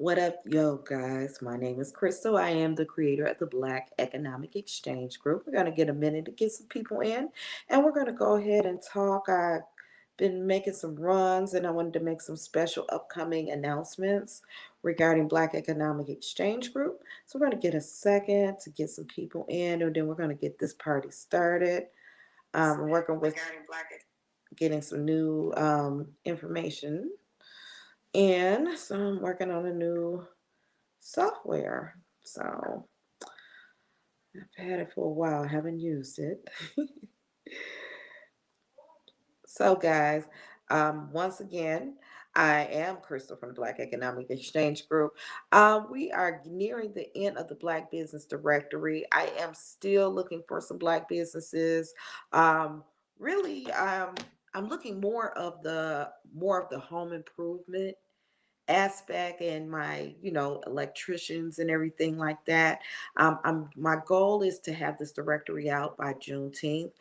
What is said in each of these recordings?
What up, yo, guys? My name is Crystal. I am the creator of the Black Economic Exchange Group. We're going to get a minute to get some people in, and we're going to go ahead and talk. I've been making some runs, and I wanted to make some special upcoming announcements regarding Black Economic Exchange Group. So we're going to get a second to get some people in, and then we're going to get this party started. Working with getting some new information, and so I'm working on a new software. So I've had it for a while, I haven't used it. So, guys, once again, I am Crystal from the Black Economic Exchange Group. We are nearing the end of the Black Business Directory. I am still looking for some Black businesses. Um, really, I'm looking more of the home improvement aspect and my electricians and everything like that. My goal is to have this directory out by Juneteenth.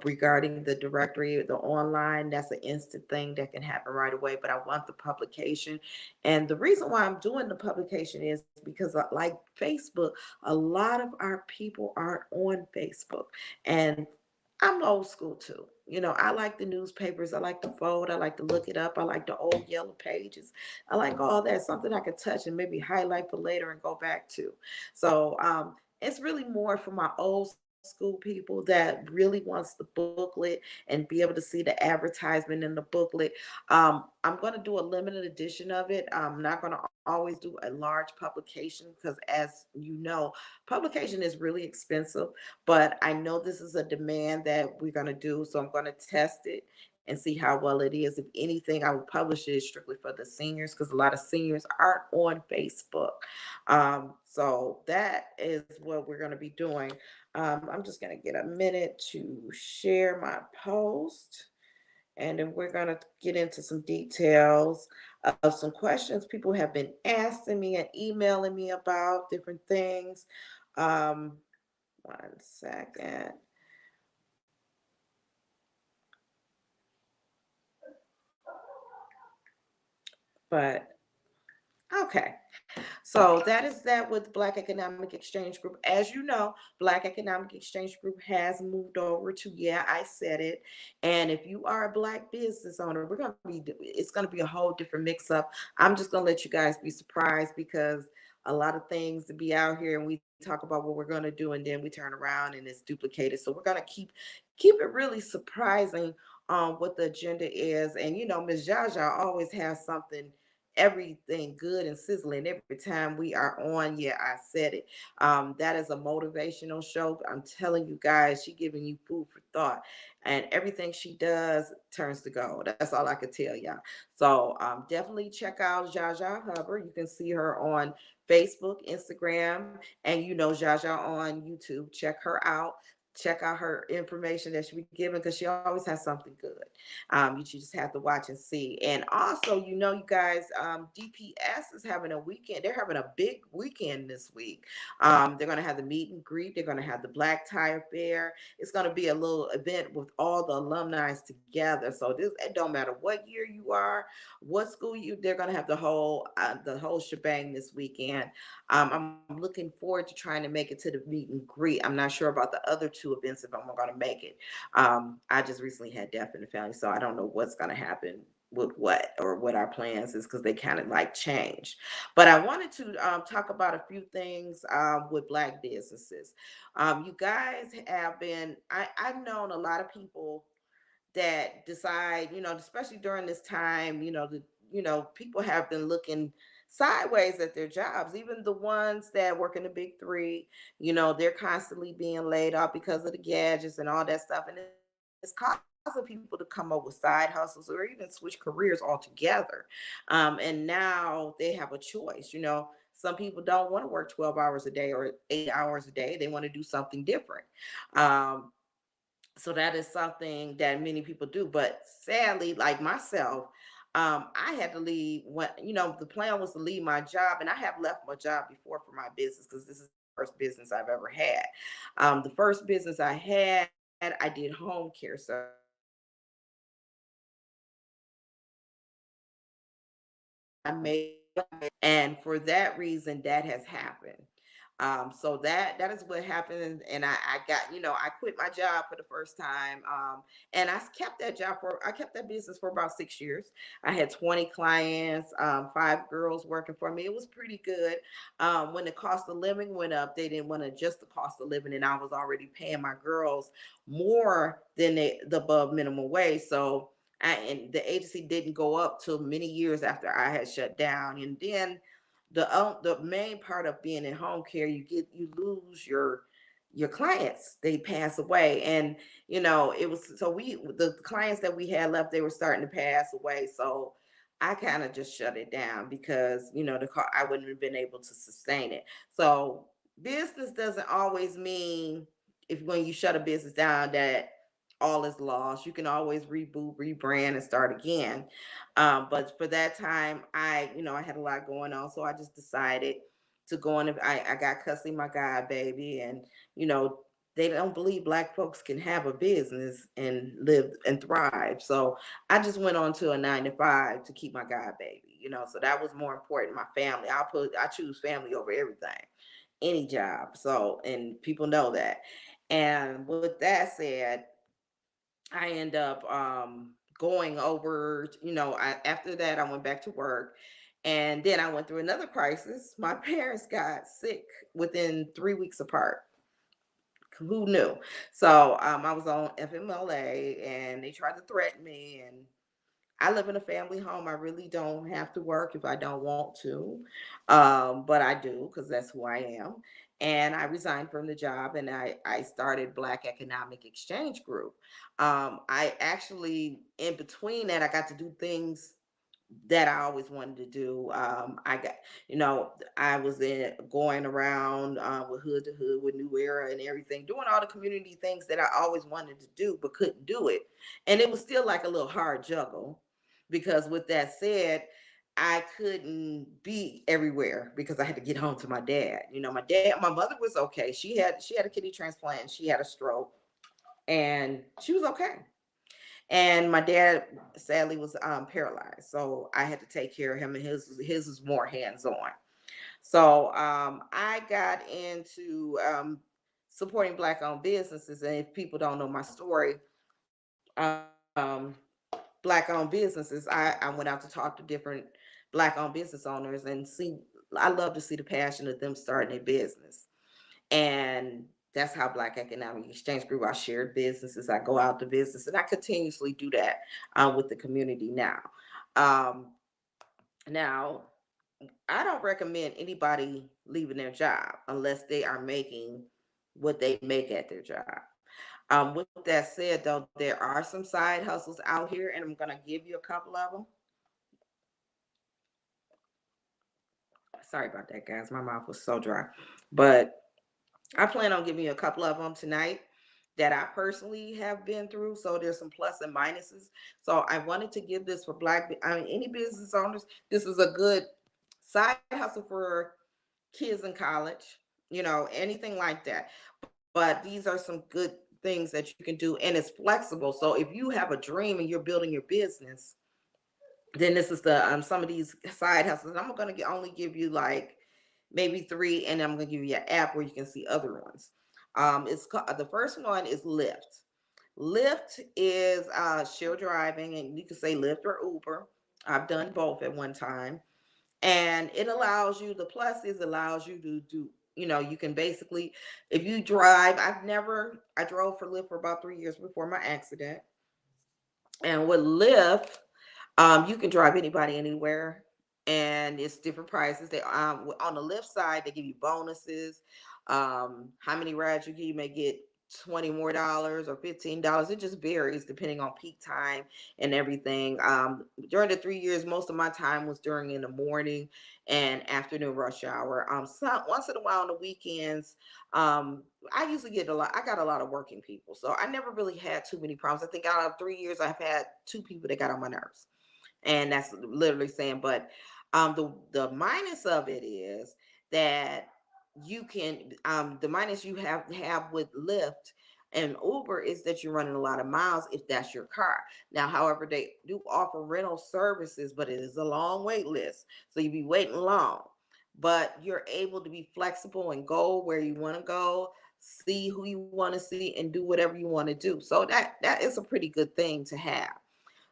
Regarding the directory, the online, that's an instant thing that can happen right away, but I want the publication. And the reason why I'm doing the publication is because, like Facebook, a lot of our people aren't on Facebook, and I'm old school too. I like the newspapers. I like to fold. I like to look it up. I like the old yellow pages. I like all that. Something I can touch and maybe highlight for later and go back to. So it's really more for my old school people that really wants the booklet and be able to see the advertisement in the booklet. I'm going to do a limited edition of it. I'm not going to always do a large publication because, as you know, publication is really expensive. But I know this is a demand that we're going to do. So I'm going to test it and see how well it is. If anything, I will publish it strictly for the seniors because a lot of seniors aren't on Facebook. So that is what we're going to be doing. I'm just going to get a minute to share my post. And then we're going to get into some details of some questions people have been asking me and emailing me about different things. Um, one second. But okay. So that is that with Black Economic Exchange Group. As you know, Black Economic Exchange Group has moved over to, yeah, I said it. And if you are a Black business owner, it's going to be a whole different mix up. I'm just going to let you guys be surprised because a lot of things to be out here and we talk about what we're going to do and then we turn around and it's duplicated. So we're going to keep it really surprising what the agenda is. And Ms. Jaja always has something, everything good and sizzling every time we are on. Yeah, I said it. That is a motivational show. I'm telling you guys, she giving you food for thought, and everything she does turns to gold. That's all I can tell y'all. So definitely check out Jaja Hubbard. You can see her on Facebook, Instagram, and Jaja on YouTube. Check her out. Check out her information that she be giving because she always has something good. You just have to watch and see. And also, you guys, DPS is having a weekend. They're having a big weekend this week. They're going to have the meet and greet. They're going to have the Black Tie Fair. It's going to be a little event with all the alumni together. So it don't matter what year you are, what school they're going to have the whole shebang this weekend. I'm looking forward to trying to make it to the meet and greet. I'm not sure about the other two events if I'm going to make it. I just recently had death in the family, so I don't know what's going to happen with what or what our plans is because they kind of like change. But I wanted to talk about a few things with Black businesses. You guys have been, I've known a lot of people that decide, especially during this time, people have been looking sideways at their jobs, even the ones that work in the big three. They're constantly being laid off because of the gadgets and all that stuff. And it's causing people to come up with side hustles or even switch careers altogether. And now they have a choice. Some people don't want to work 12 hours a day or 8 hours a day. They want to do something different. Um, so that is something that many people do. But sadly, like myself, I had to leave when, the plan was to leave my job, and I have left my job before for my business because this is the first business I've ever had. The first business I had, I did home care. So I made And for that reason, that has happened. So that is what happened, and I got, I quit my job for the first time, and I kept that business for about 6 years. I had 20 clients, 5 girls working for me. It was pretty good. When the cost of living went up, they didn't want to adjust the cost of living, and I was already paying my girls more than the above minimum wage. So and the agency didn't go up till many years after I had shut down. And then the main part of being in home care, you lose your clients. They pass away, and it was, so we the clients that we had left, they were starting to pass away. So I kind of just shut it down because I wouldn't have been able to sustain it. So business doesn't always mean, if when you shut a business down, that all is lost. You can always reboot, rebrand, and start again. But for that time, I had a lot going on, so I just decided to go on. I got custody of my god baby, and you know they don't believe Black folks can have a business and live and thrive. So I just went on to a 9 to 5 to keep my god baby. So that was more important. My family. I choose family over everything, any job. So, and people know that. And with that said, I end up going over, after that, I went back to work. And then I went through another crisis. My parents got sick within 3 weeks apart. Who knew? So I was on FMLA, and they tried to threaten me. And I live in a family home. I really don't have to work if I don't want to, but I do because that's who I am. And I resigned from the job, and I started Black Economic Exchange Group. I actually, in between that, I got to do things that I always wanted to do. I was going around with Hood to Hood with New Era and everything, doing all the community things that I always wanted to do but couldn't do it. And it was still like a little hard juggle because, with that said, I couldn't be everywhere because I had to get home to my dad. My mother was okay. She had a kidney transplant. She had a stroke, and she was okay. And my dad sadly was paralyzed, so I had to take care of him, and his was more hands on. So I got into supporting Black owned businesses, and if people don't know my story, Black owned businesses, I went out to talk to different Black owned business owners and see. I love to see the passion of them starting a business. And that's how Black Economic Exchange grew. I shared businesses, I go out to business, and I continuously do that with the community now. Um, Now, I don't recommend anybody leaving their job unless they are making what they make at their job. With that said, though, there are some side hustles out here, and I'm going to give you a couple of them. Sorry about that, guys. My mouth was so dry. But I plan on giving you a couple of them tonight that I personally have been through. So there's some plus and minuses. So I wanted to give this for any business owners. This is a good side hustle for kids in college, anything like that. But these are some good things that you can do, and it's flexible. So if you have a dream and you're building your business, then this is the some of these side hustles. I'm gonna only give you like maybe three, and I'm gonna give you an app where you can see other ones. It's called, the first one is Lyft. Lyft is share driving, and you can say Lyft or Uber. I've done both at one time, and it allows you. The plus is allows you to do. You can basically, if you drive. I drove for Lyft for about 3 years before my accident, and with Lyft, you can drive anybody anywhere, and it's different prices. They on the Lyft side, they give you bonuses. How many rides you get, you may get $20 more or $15. It just varies depending on peak time and everything. During the 3 years, most of my time was during in the morning and afternoon rush hour. Once in a while on the weekends, I usually get a lot. I got a lot of working people, so I never really had too many problems. I think out of 3 years, I've had two people that got on my nerves, and that's literally saying. But the minus of it is that you can the minus you have with Lyft. And Uber is that you're running a lot of miles if that's your car. Now, however, they do offer rental services, but it is a long wait list. So you be waiting long. But you're able to be flexible and go where you want to go, see who you want to see, and do whatever you want to do. So that is a pretty good thing to have.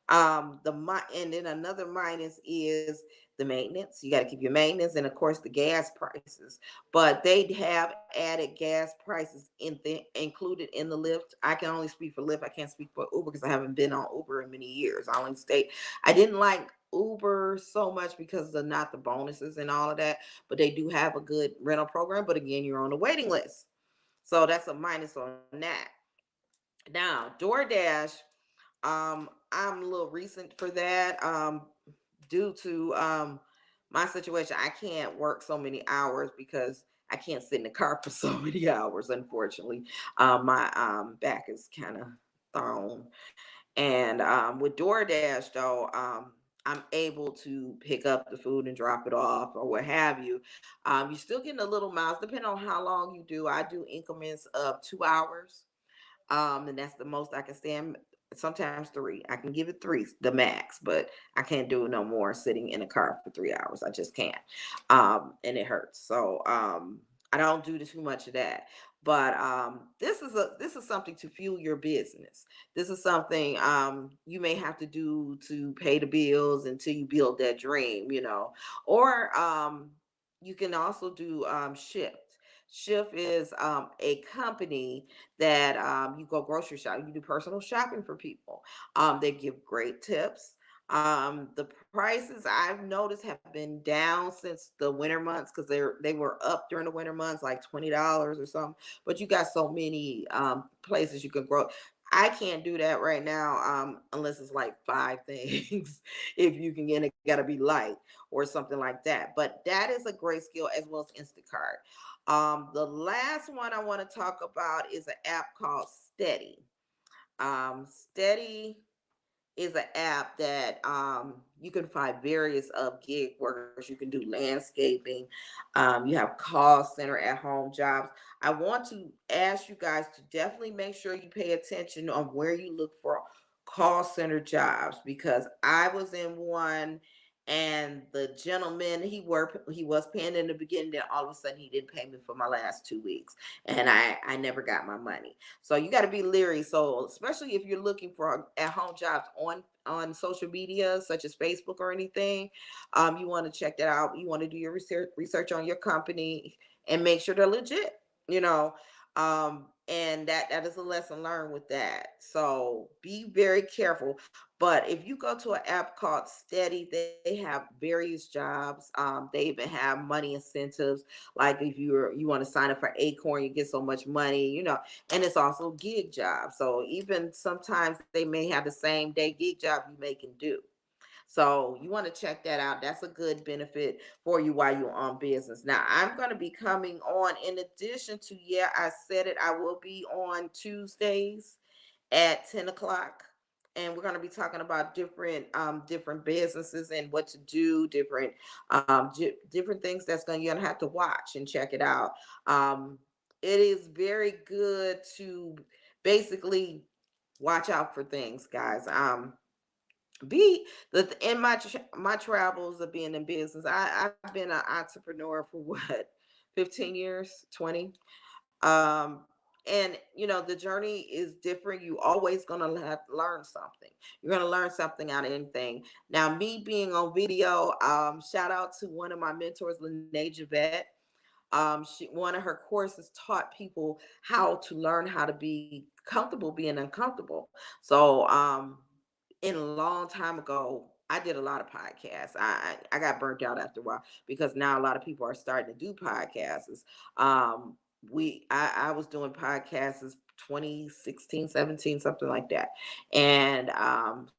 And then another minus is the maintenance. You got to keep your maintenance, and of course the gas prices. But they have added gas prices included in the Lyft. I can only speak for Lyft. I can't speak for Uber because I haven't been on Uber in many years. I only stayed. I didn't like Uber so much because of not the bonuses and all of that, but they do have a good rental program. But again, you're on the waiting list, so that's a minus on that. Now, DoorDash, I'm a little recent for that. Due to my situation, I can't work so many hours because I can't sit in the car for so many hours. Unfortunately, my back is kind of thrown. And with DoorDash, though, I'm able to pick up the food and drop it off or what have you. You're still getting a little miles, depending on how long you do. I do increments of 2 hours, and that's the most I can stand. Sometimes three. I can give it three, the max, but I can't do no more sitting in a car for 3 hours. I just can't, and it hurts. So I don't do too much of that. But this is something to fuel your business. This is something you may have to do to pay the bills until you build that dream, or you can also do Shift. Shift is a company that you go grocery shopping, you do personal shopping for people. They give great tips. The prices I've noticed have been down since the winter months because they were up during the winter months, like $20 or something. But you got so many places you can grow. I can't do that right now unless it's like five things. If you can get it, got to be light or something like that. But that is a great skill as well as Instacart. The last one I want to talk about is an app called Steady. Steady is an app that you can find various of gig workers. You can do landscaping. You have call center at home jobs. I want to ask you guys to definitely make sure you pay attention on where you look for call center jobs because I was in one and the gentleman he was paying in the beginning, then all of a sudden he didn't pay me for my last 2 weeks and I never got my money. So you got to be leery. So especially if you're looking for at home jobs on social media such as Facebook or anything, you want to check that out. You want to do your research on your company and make sure they're legit. You know, and that is a lesson learned with that. So be very careful. But if you go to an app called Steady, they have various jobs. They even have money incentives. Like if you want to sign up for Acorn, you get so much money. And it's also gig jobs. So even sometimes they may have the same day gig job you may can do. So you want to check that out. That's a good benefit for you while you're on business. Now I'm going to be coming on in addition to, yeah, I said it, I will be on Tuesdays at 10 o'clock. And we're going to be talking about different businesses and what to do, different things that's going you're going to have to watch and check it out. It is very good to basically watch out for things, guys. Be the in my travels of being in business, I've been an entrepreneur for what, 15 years, 20. um and the journey is different. You always gonna have to learn something. You're gonna learn something out of anything. Now, me being on video, shout out to one of my mentors, Lene Javette. One of her courses taught people how to learn how to be comfortable being uncomfortable. So in a long time ago, I did a lot of podcasts. I got burnt out after a while because now a lot of people are starting to do podcasts. I was doing podcasts 2016, 17, something like that. And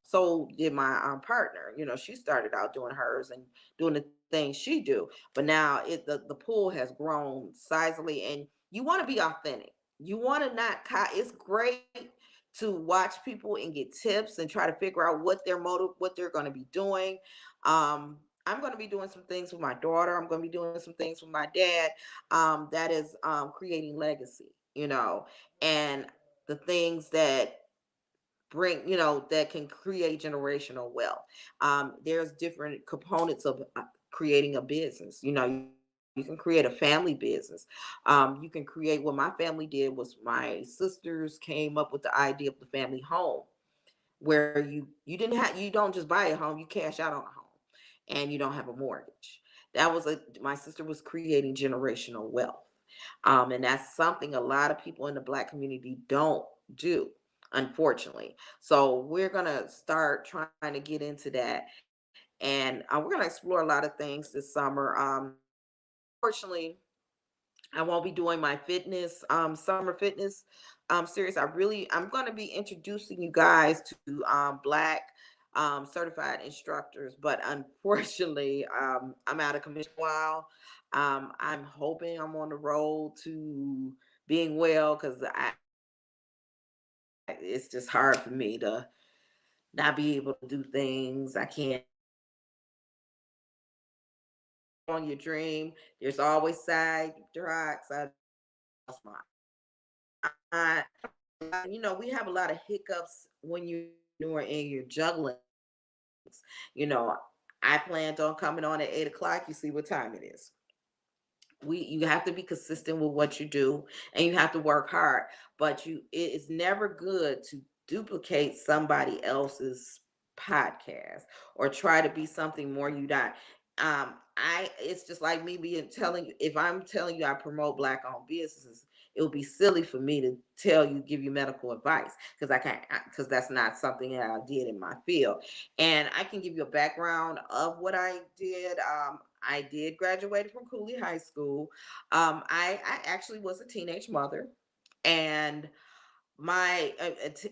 so did my partner. She started out doing hers and doing the things she do. But now the pool has grown sizably, and you want to be authentic. You want to not it's great to watch people and get tips and try to figure out what their motive, what they're going to be doing. I'm going to be doing some things with my daughter. I'm going to be doing some things with my dad. That is creating legacy, and the things that bring, that can create generational wealth. There's different components of creating a business. You can create a family business. You can create, what my family did was, my sisters came up with the idea of the family home, where you don't just buy a home, you cash out on a home, and you don't have a mortgage. My sister was creating generational wealth. And that's something a lot of people in the Black community don't do, unfortunately. So we're going to start trying to get into that. And we're going to explore a lot of things this summer. Fortunately, I won't be doing my fitness, summer fitness series. I'm going to be introducing you guys to Black certified instructors, but unfortunately, I'm out of commission a while. I'm hoping I'm on the road to being well, because it's just hard for me to not be able to do things. I can't on your dream. There's always side tracks. I lost my we have a lot of hiccups when you're in your juggling. You know, I planned on coming on at 8 o'clock. You see what time it is. You have to be consistent with what you do, and you have to work hard. But it is never good to duplicate somebody else's podcast or try to be something more you not. I It's just like me being telling you, if I'm telling you I promote Black owned businesses, it would be silly for me to give you medical advice, because I can't, because that's not something that I did in my field. And I can give you a background of what I did. I did graduate from Cooley High School. I actually was a teenage mother, and my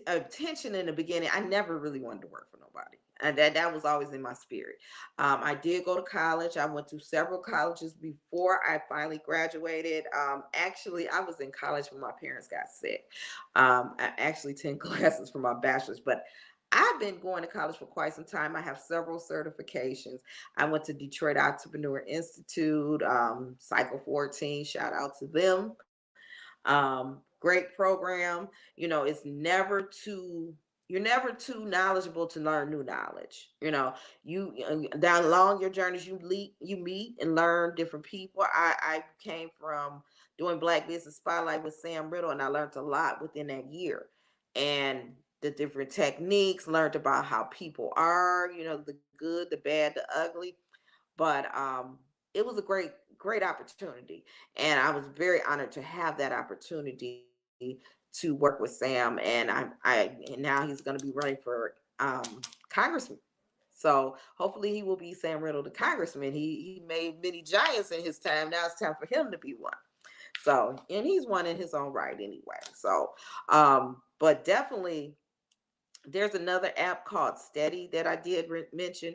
attention in the beginning, I never really wanted to work for nobody. And that was always in my spirit. I did go to college. I went to several colleges before I finally graduated. Actually, I was in college when my parents got sick. I actually 10 classes for my bachelor's, but I've been going to college for quite some time. I have several certifications. I went to Detroit Entrepreneur Institute, Cycle 14, shout out to them. Great program. It's never too You're never too knowledgeable to learn new knowledge. Down along your journeys, you meet and learn different people. I came from doing Black Business Spotlight with Sam Riddle, and I learned a lot within that year. And the different techniques, learned about how people are, the good, the bad, the ugly. But it was a great opportunity, and I was very honored to have that opportunity to work with Sam. And and now he's going to be running for congressman. So hopefully he will be Sam Riddle, the congressman. He made many giants in his time. Now it's time for him to be one. So, and he's one in his own right anyway. So but definitely, there's another app called Steady that I did mention.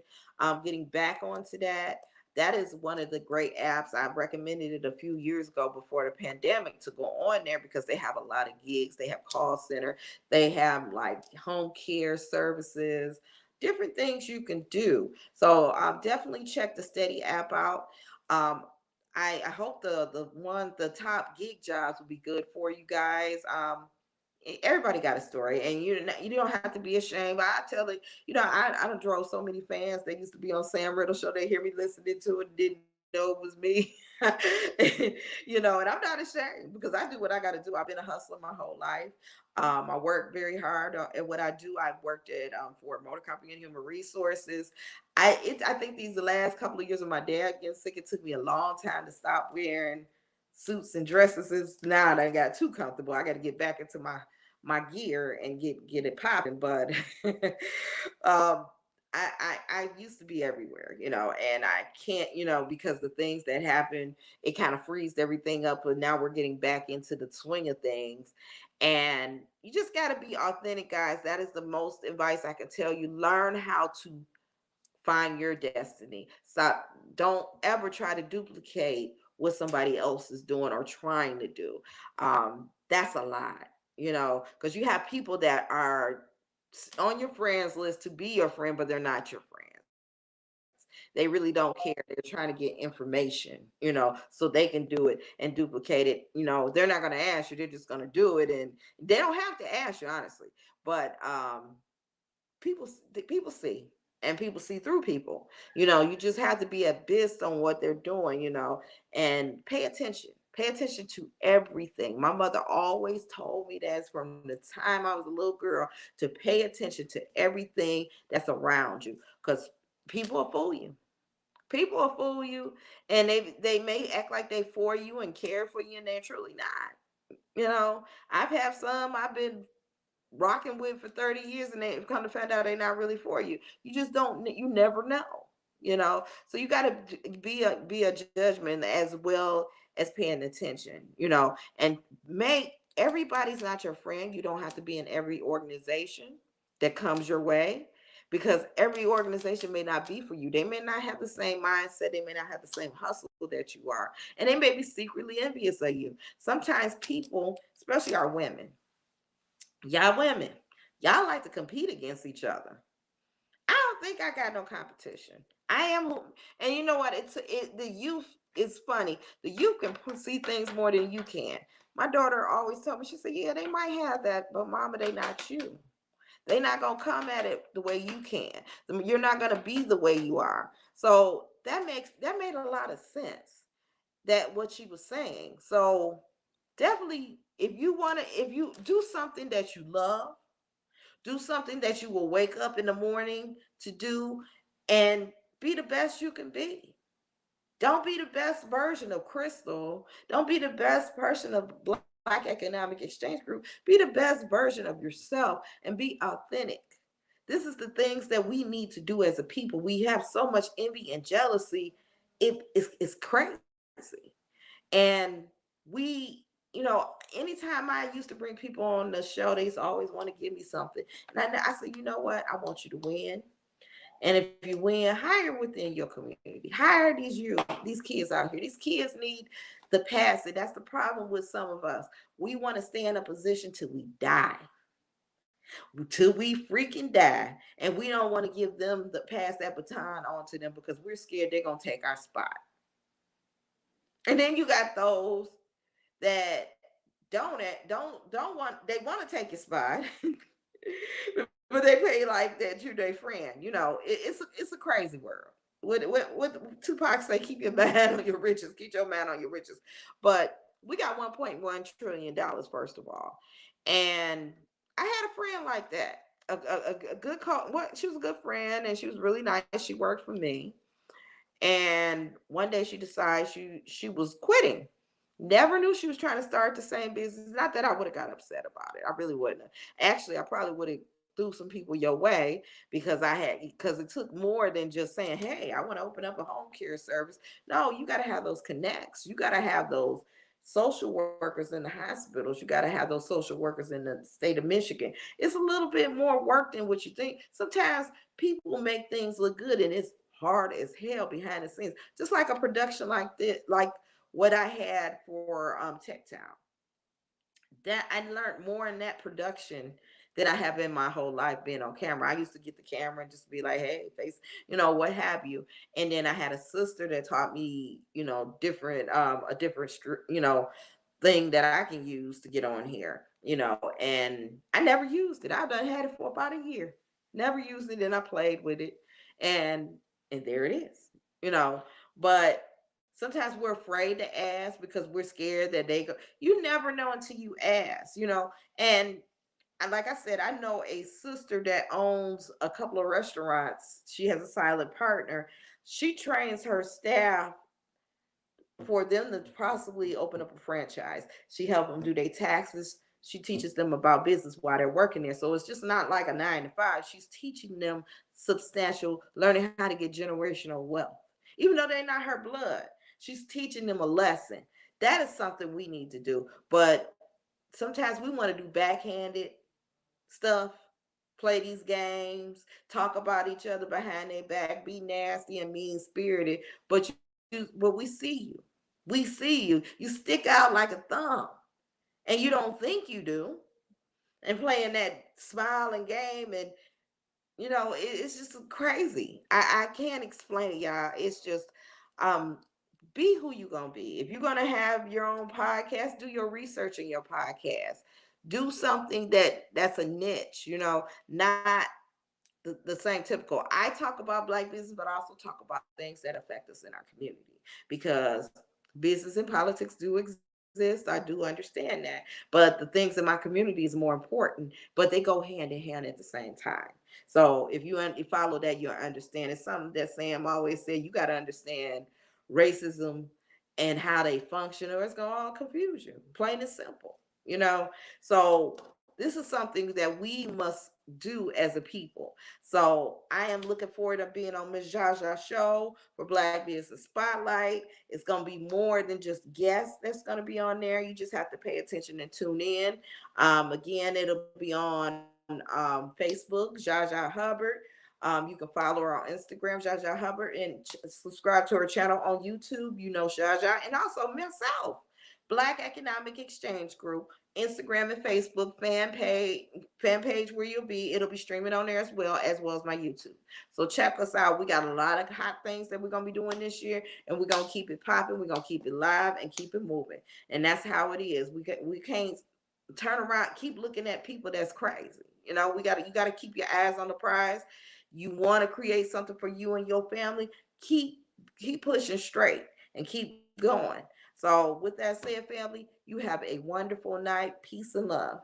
Getting back onto that. That is one of the great apps. I recommended it a few years ago before the pandemic to go on there, because they have a lot of gigs. They have call center. They have like home care services, different things you can do. So definitely check the Steady app out. Um, I hope the top gig jobs will be good for you guys. Everybody got a story, and you don't have to be ashamed. I tell it, I don't drove so many fans. They used to be on Sam Riddle show. They hear me listening to it, didn't know it was me. And I'm not ashamed, because I do what I got to do. I've been a hustler my whole life. I work very hard at what I do. I've worked at for Motor Company and Human Resources. I think these the last couple of years of my dad getting sick, it took me a long time to stop wearing suits and dresses. Now I got too comfortable. I got to get back into my gear and get it popping. But um, I used to be everywhere, and I can't, because the things that happen, it kind of frees everything up. But now we're getting back into the swing of things, and you just got to be authentic, guys. That is the most advice I can tell you. Learn how to find your destiny. So don't ever try to duplicate what somebody else is doing or trying to do. That's a lot, because you have people that are on your friends list to be your friend, but they're not your friends. They really don't care. They're trying to get information, so they can do it and duplicate it. They're not going to ask you. They're just going to do it, and they don't have to ask you, honestly. But people people see, and people see through people. You just have to be abyss on what they're doing, and pay attention to everything. My mother always told me that from the time I was a little girl, to pay attention to everything that's around you, because people will fool you. People will fool you, and they may act like they for you and care for you, and they're truly not. I've had some I've been rocking with for 30 years, and they come to find out they're not really for you. You just don't, you never know, so you got to be a judgment as well as paying attention, and make everybody's not your friend. You don't have to be in every organization that comes your way, because every organization may not be for you. They may not have the same mindset, they may not have the same hustle that you are, and they may be secretly envious of you. Sometimes people, especially our women, y'all women, y'all like to compete against each other. I don't think I got no competition. I am, and you know what? The youth is funny. The youth can see things more than you can. My daughter always told me, she said, "Yeah, they might have that, but mama, they not you. They not gonna come at it the way you can. You're not gonna be the way you are." So that made a lot of sense. That what she was saying. So definitely, if you do something that you love, do something that you will wake up in the morning to do, and be the best you can be. Don't be the best version of Crystal. Don't be the best person of Black Economic Exchange Group. Be the best version of yourself and be authentic. This is the things that we need to do as a people. We have so much envy and jealousy. It's crazy. And anytime I used to bring people on the show, they always want to give me something. And I said, you know what? I want you to win. And if you win, hire within your community. Hire these kids out here. These kids need the pass. And that's the problem with some of us. We want to stay in a position till we die. Till we freaking die. And we don't want to give them pass that baton on to them, because we're scared they're gonna take our spot. And then you got those that don't want, they want to take your spot, but they pay like that you're their friend. It's a crazy world. What Tupac say, keep your mind on your riches, keep your mind on your riches. But we got $1.1 trillion, first of all, and I had a friend like that. A good call. What, she was a good friend, and she was really nice. She worked for me, and one day she decided she was quitting. Never knew she was trying to start the same business. Not that I would have got upset about it. I really wouldn't have. Actually, I probably would have threw some people your way, because it took more than just saying, "Hey, I want to open up a home care service." No, you got to have those connects. You got to have those social workers in the hospitals. You got to have those social workers in the state of Michigan. It's a little bit more work than what you think. Sometimes people make things look good, and it's hard as hell behind the scenes. Just like a production like this, like what I had for Tech Town. That I learned more in that production than I have in my whole life being on camera. I used to get the camera and just be like, "Hey, face," what have you. And then I had a sister that taught me, different, a different, thing that I can use to get on here, and I never used it. I've done had it for about a year, never used it, and I played with it, and there it is, but sometimes we're afraid to ask because we're scared that they go. You never know until you ask, and like I said, I know a sister that owns a couple of restaurants. She has a silent partner. She trains her staff for them to possibly open up a franchise. She helps them do their taxes. She teaches them about business while they're working there. So it's just not like a 9 to 5. She's teaching them substantial, learning how to get generational wealth. Even though they're not her blood, she's teaching them a lesson. That is something we need to do. But sometimes we want to do backhanded stuff, play these games, talk about each other behind their back, be nasty and mean spirited. But we see you. We see you. You stick out like a thumb, and you don't think you do. And playing that smiling game, and it's just crazy. I can't explain it, y'all. It's just um be who you gonna be. If you're gonna have your own podcast, do your research in your podcast. Do something that's a niche, not the same typical. I talk about black business, but I also talk about things that affect us in our community because business and politics do exist. I do understand that. But the things in my community is more important, but they go hand in hand at the same time. So if you follow that, you'll understand. It's something that Sam always said, you got to understand racism and how they function, or it's going to all confuse you, plain and simple. So this is something that we must do as a people. So I am looking forward to being on Miss Jaja show for Black Business Spotlight. It's gonna be more than just guests that's gonna be on there. You just have to pay attention and tune in. Again, it'll be on Facebook, Jaja Hubbard. You can follow her on Instagram, Jaja Hubbard, and subscribe to her channel on YouTube. Jaja, and also myself, Black Economic Exchange Group, Instagram and Facebook fan page where it'll be streaming on there as well as my YouTube. So check us out. We got a lot of hot things that we're gonna be doing this year, and we're gonna keep it popping. We're gonna keep it live and keep it moving, and that's how it is. We can't turn around, keep looking at people that's crazy. You gotta keep your eyes on the prize. You want to create something for you and your family. Keep pushing straight and keep going. So with that said, family, you have a wonderful night. Peace and love.